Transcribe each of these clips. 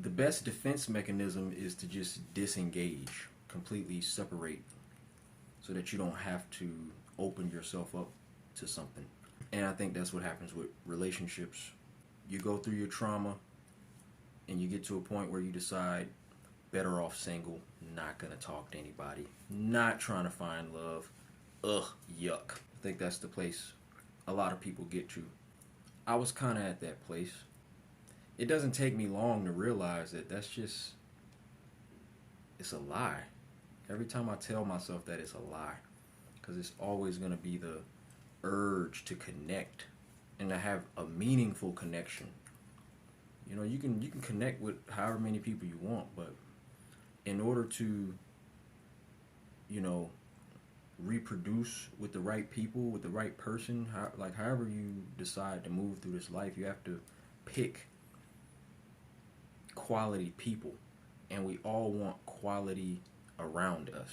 The best defense mechanism is to just disengage, completely separate, so that you don't have to open yourself up to something. And I think that's what happens with relationships. You go through your trauma and you get to a point where you decide, better off single, not gonna talk to anybody, not trying to find love. Ugh, yuck. I think that's the place a lot of people get to. I was kind of at that place. It doesn't take me long to realize that it's a lie. Every time I tell myself that, it's a lie. Because it's always going to be the urge to connect and to have a meaningful connection. You know, you can connect with however many people you want, but in order to, you know, reproduce with the right people, with the right person, however you decide to move through this life, you have to pick quality people, and we all want quality around us.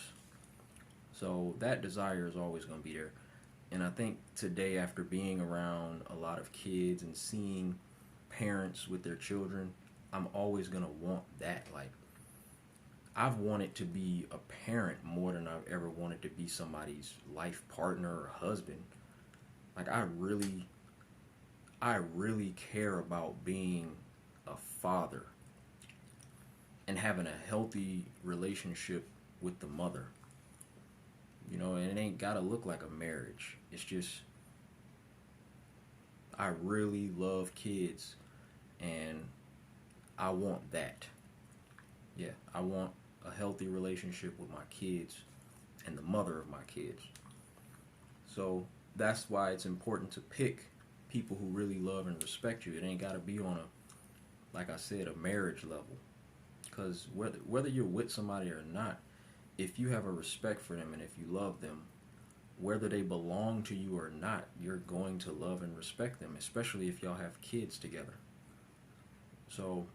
So that desire is always going to be there. And I think today, after being around a lot of kids and seeing parents with their children, I'm always going to want that. Like, I've wanted to be a parent more than I've ever wanted to be somebody's life partner or husband. Like, I really care about being a father and having a healthy relationship with the mother. You know, and it ain't gotta look like a marriage. It's just, I really love kids, and I want that. Yeah, I want a healthy relationship with my kids and the mother of my kids. So that's why it's important to pick people who really love and respect you. It ain't gotta be on a, like I said, a marriage level. Because whether you're with somebody or not, if you have a respect for them and if you love them, whether they belong to you or not, you're going to love and respect them, especially if y'all have kids together. So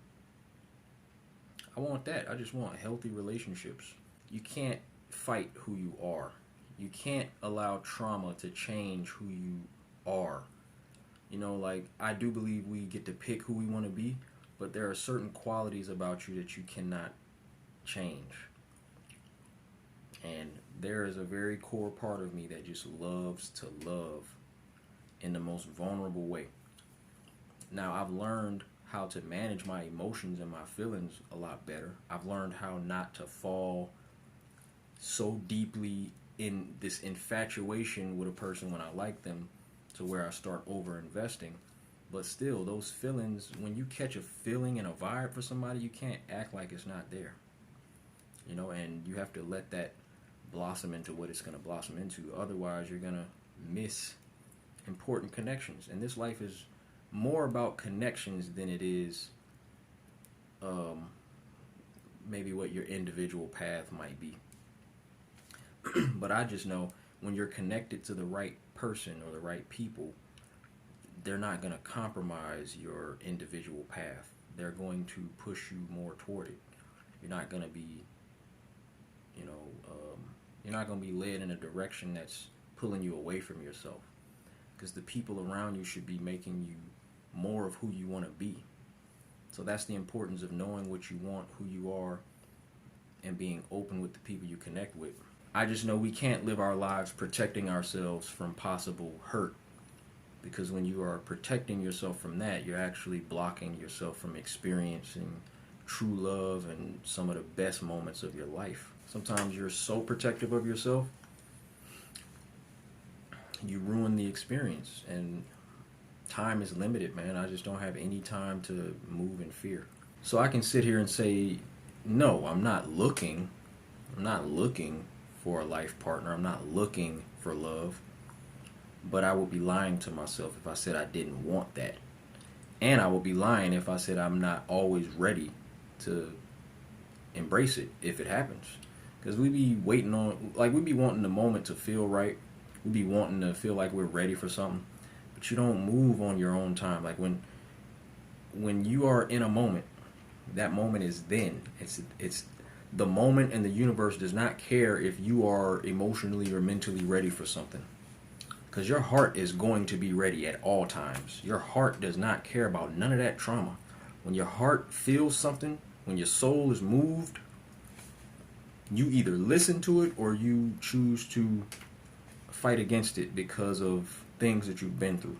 I want that. I just want healthy relationships. You can't fight who you are. You can't allow trauma to change who you are. You know, like, I do believe we get to pick who we want to be, but there are certain qualities about you that you cannot change. And there is a very core part of me that just loves to love in the most vulnerable way. Now, I've learned how to manage my emotions and my feelings a lot better. I've learned how not to fall so deeply in this infatuation with a person when I like them to where I start over investing. But still, those feelings, when you catch a feeling and a vibe for somebody, you can't act like it's not there. You know, and you have to let that blossom into what it's going to blossom into. Otherwise, you're going to miss important connections. And this life is more about connections than it is maybe what your individual path might be. But I just know when you're connected to the right person or the right people, they're not going to compromise your individual path. They're going to push you more toward it. You're not going to be, you're not going to be led in a direction that's pulling you away from yourself. Because the people around you should be making you more of who you want to be. So that's the importance of knowing what you want, who you are, and being open with the people you connect with. I just know we can't live our lives protecting ourselves from possible hurt. Because when you are protecting yourself from that, you're actually blocking yourself from experiencing true love and some of the best moments of your life. Sometimes you're so protective of yourself, you ruin the experience. And time is limited, man. I just don't have any time to move in fear. So I can sit here and say, no, I'm not looking for a life partner. I'm not looking for love. But I would be lying to myself if I said I didn't want that. And I would be lying if I said I'm not always ready to embrace it if it happens. Because we be waiting on, like, we be wanting the moment to feel right. We be wanting to feel like we're ready for something. But you don't move on your own time. Like, when you are in a moment, that moment is then. It's the moment, and the universe does not care if you are emotionally or mentally ready for something. Because your heart is going to be ready at all times. Your heart does not care about none of that trauma. When your heart feels something, when your soul is moved, you either listen to it or you choose to fight against it because of things that you've been through.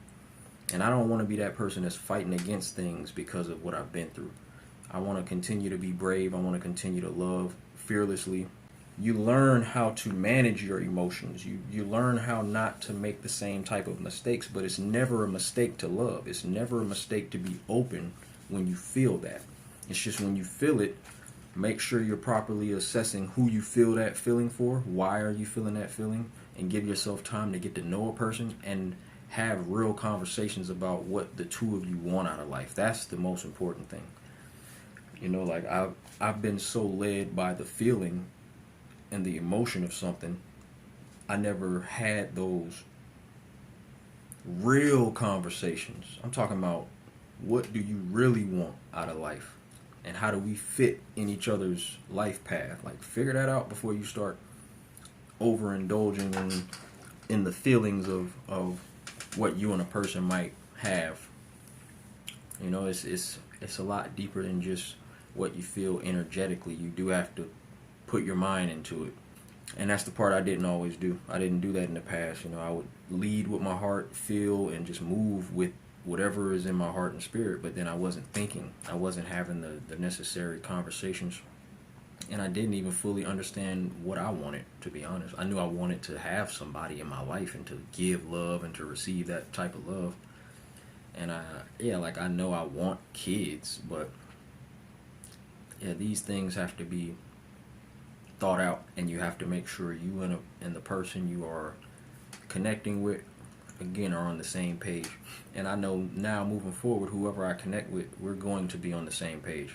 And I don't want to be that person that's fighting against things because of what I've been through. I want to continue to be brave. I want to continue to love fearlessly. You learn how to manage your emotions. You learn how not to make the same type of mistakes, but it's never a mistake to love. It's never a mistake to be open when you feel that. It's just when you feel it, make sure you're properly assessing who you feel that feeling for, why are you feeling that feeling, and give yourself time to get to know a person and have real conversations about what the two of you want out of life. That's the most important thing. You know, like I've been so led by the feeling and the emotion of something. I never had those real conversations. I'm talking about, what do you really want out of life? And how do we fit in each other's life path? Like, figure that out before you start overindulging in the feelings of what you and a person might have. You know, it's a lot deeper than just what you feel energetically. You do have to put your mind into it. And that's the part I didn't always do. I didn't do that in the past. You know, I would lead with my heart, feel, and just move with whatever is in my heart and spirit. But then I wasn't thinking. I wasn't having the necessary conversations. And I didn't even fully understand what I wanted, to be honest. I knew I wanted to have somebody in my life and to give love and to receive that type of love. And I know I want kids, but yeah, these things have to be thought out, and you have to make sure you and the person you are connecting with, again, are on the same page. And I know now, moving forward, whoever I connect with, we're going to be on the same page.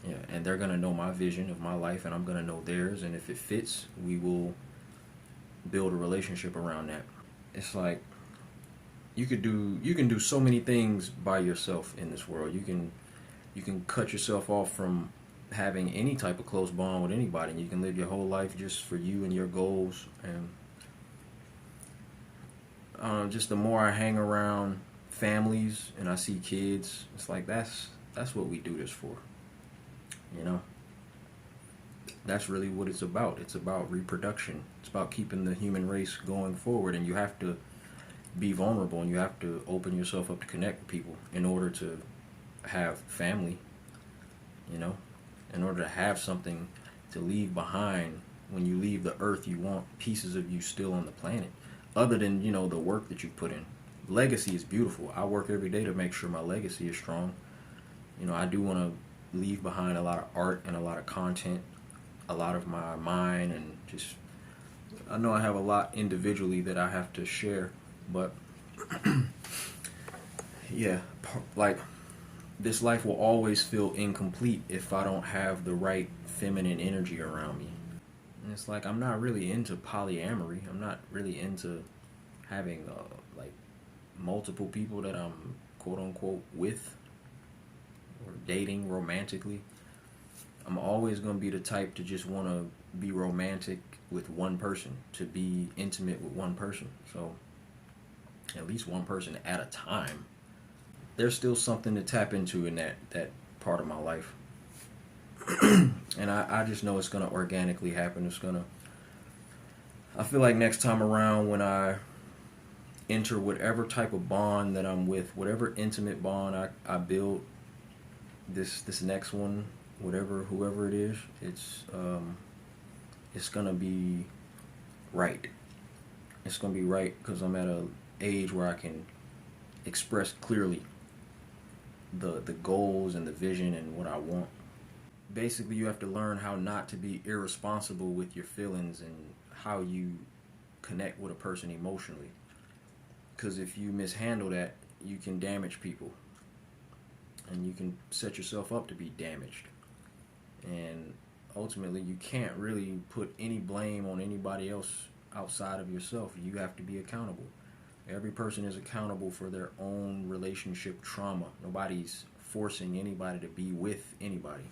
Yeah, and they're going to know my vision of my life, and I'm going to know theirs, and if it fits, we will build a relationship around that. It's like you can do so many things by yourself in this world. You can cut yourself off from having any type of close bond with anybody, and you can live your whole life just for you and your goals. And just the more I hang around families and I see kids, it's like that's what we do this for. You know, that's really what it's about. It's about reproduction. It's about keeping the human race going forward, and you have to be vulnerable, and you have to open yourself up to connect with people in order to have family. You know, in order to have something to leave behind. When you leave the earth, you want pieces of you still on the planet, other than, you know, the work that you put in. Legacy is beautiful. I work every day to make sure my legacy is strong. You know, I do want to leave behind a lot of art and a lot of content, a lot of my mind, and just, I know I have a lot individually that I have to share, but yeah, like, this life will always feel incomplete if I don't have the right feminine energy around me. And it's like, I'm not really into polyamory. I'm not really into having like multiple people that I'm quote unquote with or dating romantically. I'm always going to be the type to just want to be romantic with one person, to be intimate with one person. So at least one person at a time. There's still something to tap into in that part of my life. And I just know it's going to organically happen. I feel like next time around, when I enter whatever type of bond that I'm with, whatever intimate bond I build, this next one, whoever it is, it's going to be right. It's going to be right because I'm at an age where I can express clearly the goals and the vision and what I want. Basically, you have to learn how not to be irresponsible with your feelings and how you connect with a person emotionally. Because if you mishandle that, you can damage people. And you can set yourself up to be damaged. And ultimately, you can't really put any blame on anybody else outside of yourself. You have to be accountable. Every person is accountable for their own relationship trauma. Nobody's forcing anybody to be with anybody.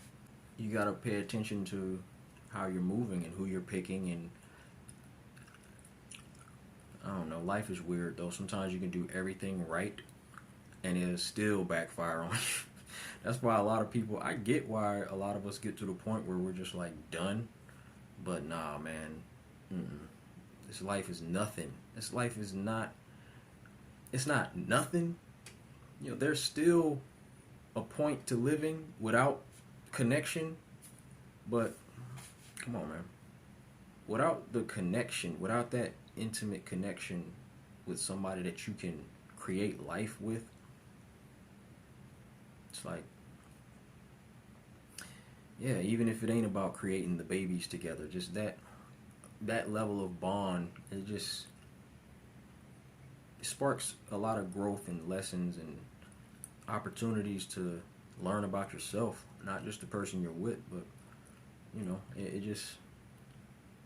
You gotta pay attention to how you're moving and who you're picking, and I don't know, life is weird though. Sometimes you can do everything right and it'll still backfire on you. That's why a lot of people, I get why a lot of us get to the point where we're just like done. But nah, man. Mm-mm. This life is nothing. This life is not, it's not nothing. You know, there's still a point to living without connection. But come on, man. Without the connection, without that intimate connection with somebody that you can create life with, it's like, yeah, even if it ain't about creating the babies together, just that level of bond, it sparks a lot of growth and lessons and opportunities to learn about yourself, not just the person you're with, but it just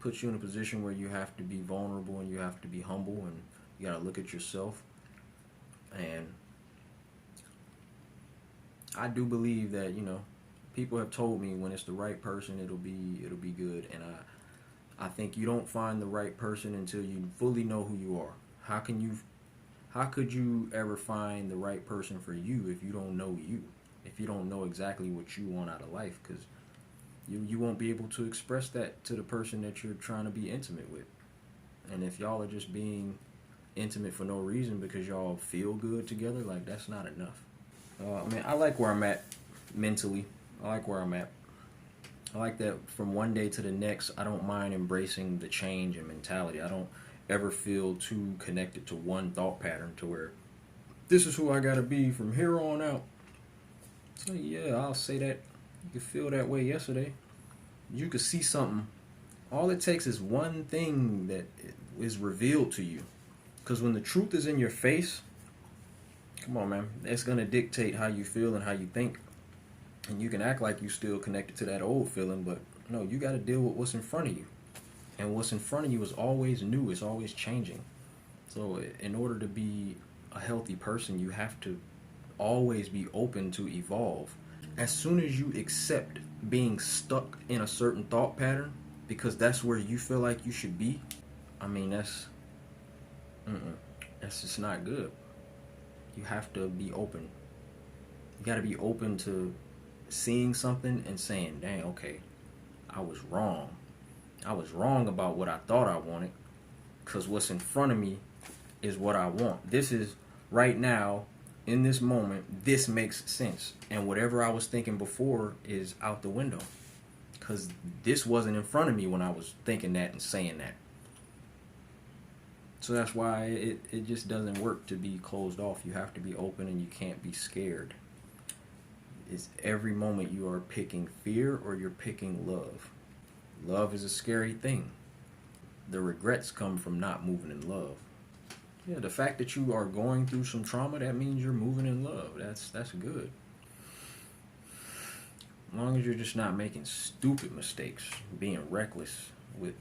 puts you in a position where you have to be vulnerable and you have to be humble and you got to look at yourself. And I do believe that people have told me when it's the right person, it'll be good. And I think you don't find the right person until you fully know who you are. How could you ever find the right person for you if you don't know you? If you don't know exactly what you want out of life? Because you won't be able to express that to the person that you're trying to be intimate with. And if y'all are just being intimate for no reason because y'all feel good together, like, that's not enough. I like where I'm at mentally. I like where I'm at. I like that from one day to the next, I don't mind embracing the change in mentality. I don't ever feel too connected to one thought pattern to where this is who I gotta be from here on out. So yeah, I'll say that. You could feel that way yesterday. You could see something. All it takes is one thing that is revealed to you. Because when the truth is in your face, come on, man, it's going to dictate how you feel and how you think. And you can act like you're still connected to that old feeling, but no, you got to deal with what's in front of you. And what's in front of you is always new. It's always changing. So in order to be a healthy person, you have to always be open to evolve. As soon as you accept being stuck in a certain thought pattern, because that's where you feel like you should be, I mean, that's just not good. You have to be open. You got to be open to seeing something and saying, dang, okay, I was wrong. I was wrong about what I thought I wanted, because what's in front of me is what I want. This is right now, in this moment, this makes sense. And whatever I was thinking before is out the window, because this wasn't in front of me when I was thinking that and saying that. So that's why it just doesn't work to be closed off. You have to be open and you can't be scared. It's every moment you are picking fear or you're picking love. Love is a scary thing. The regrets come from not moving in love. Yeah, the fact that you are going through some trauma, that means you're moving in love. That's good. As long as you're just not making stupid mistakes, being reckless with,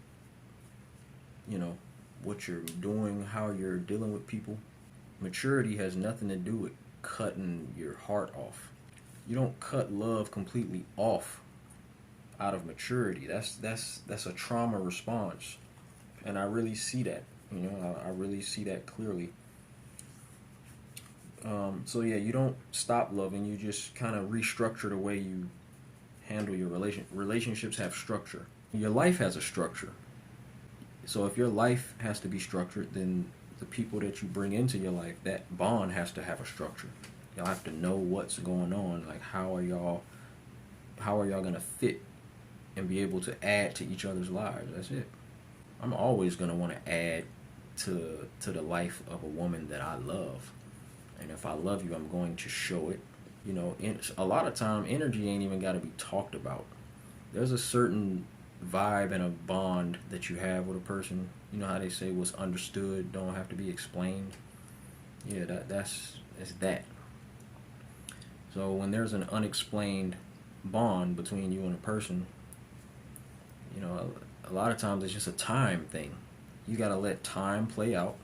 what you're doing, how you're dealing with people. Maturity has nothing to do with cutting your heart off. You don't cut love completely off out of maturity. That's a trauma response. And I really see that. I really see that clearly. So yeah, you don't stop loving. You just kind of restructure the way you handle your relationships. Have structure. Your life has a structure. So if your life has to be structured, then the people that you bring into your life, that bond has to have a structure. Y'all have to know what's going on. Like, how are y'all gonna fit and be able to add to each other's lives? That's it. I'm always gonna want to add to the life of a woman that I love. And if I love you, I'm going to show it. A lot of time, energy ain't even got to be talked about. There's a certain vibe and a bond that you have with a person. You know how they say what's understood don't have to be explained. Yeah, that's that. So when there's an unexplained bond between you and a person, a lot of times it's just a time thing. You gotta let time play out.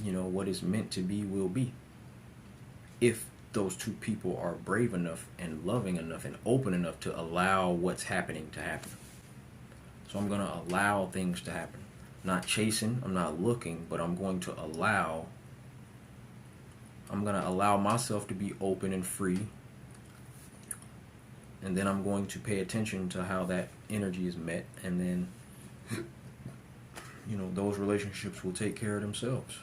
What is meant to be will be. If those two people are brave enough and loving enough and open enough to allow what's happening to happen. So I'm gonna allow things to happen. Not chasing, I'm not looking, but I'm going to allow myself to be open and free And then I'm going to pay attention to how that energy is met, and then those relationships will take care of themselves.